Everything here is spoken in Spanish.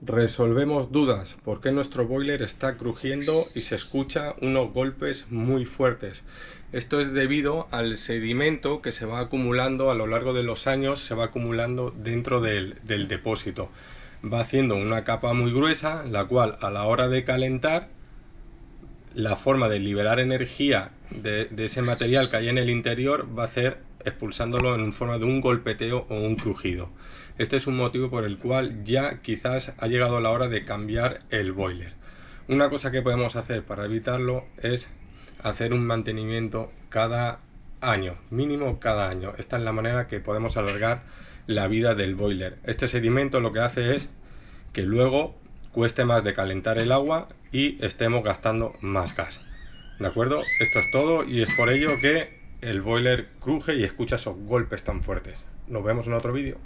Resolvemos dudas. ¿Por qué nuestro boiler está crujiendo y se escucha unos golpes muy fuertes? Esto es debido al sedimento que se va acumulando a lo largo de los años, se va acumulando dentro del depósito. Va haciendo una capa muy gruesa, la cual a la hora de calentar, la forma de liberar energía de ese material que hay en el interior va a hacer expulsándolo en forma de un golpeteo o un crujido. Este es un motivo por el cual ya quizás ha llegado la hora de cambiar el boiler. Una cosa que podemos hacer para evitarlo es hacer un mantenimiento cada año, mínimo cada año. Esta es la manera que podemos alargar la vida del boiler. Este sedimento lo que hace es que luego cueste más de calentar el agua y estemos gastando más gas. ¿De acuerdo? Esto es todo y es por ello que el boiler cruje y escucha esos golpes tan fuertes. Nos vemos en otro vídeo.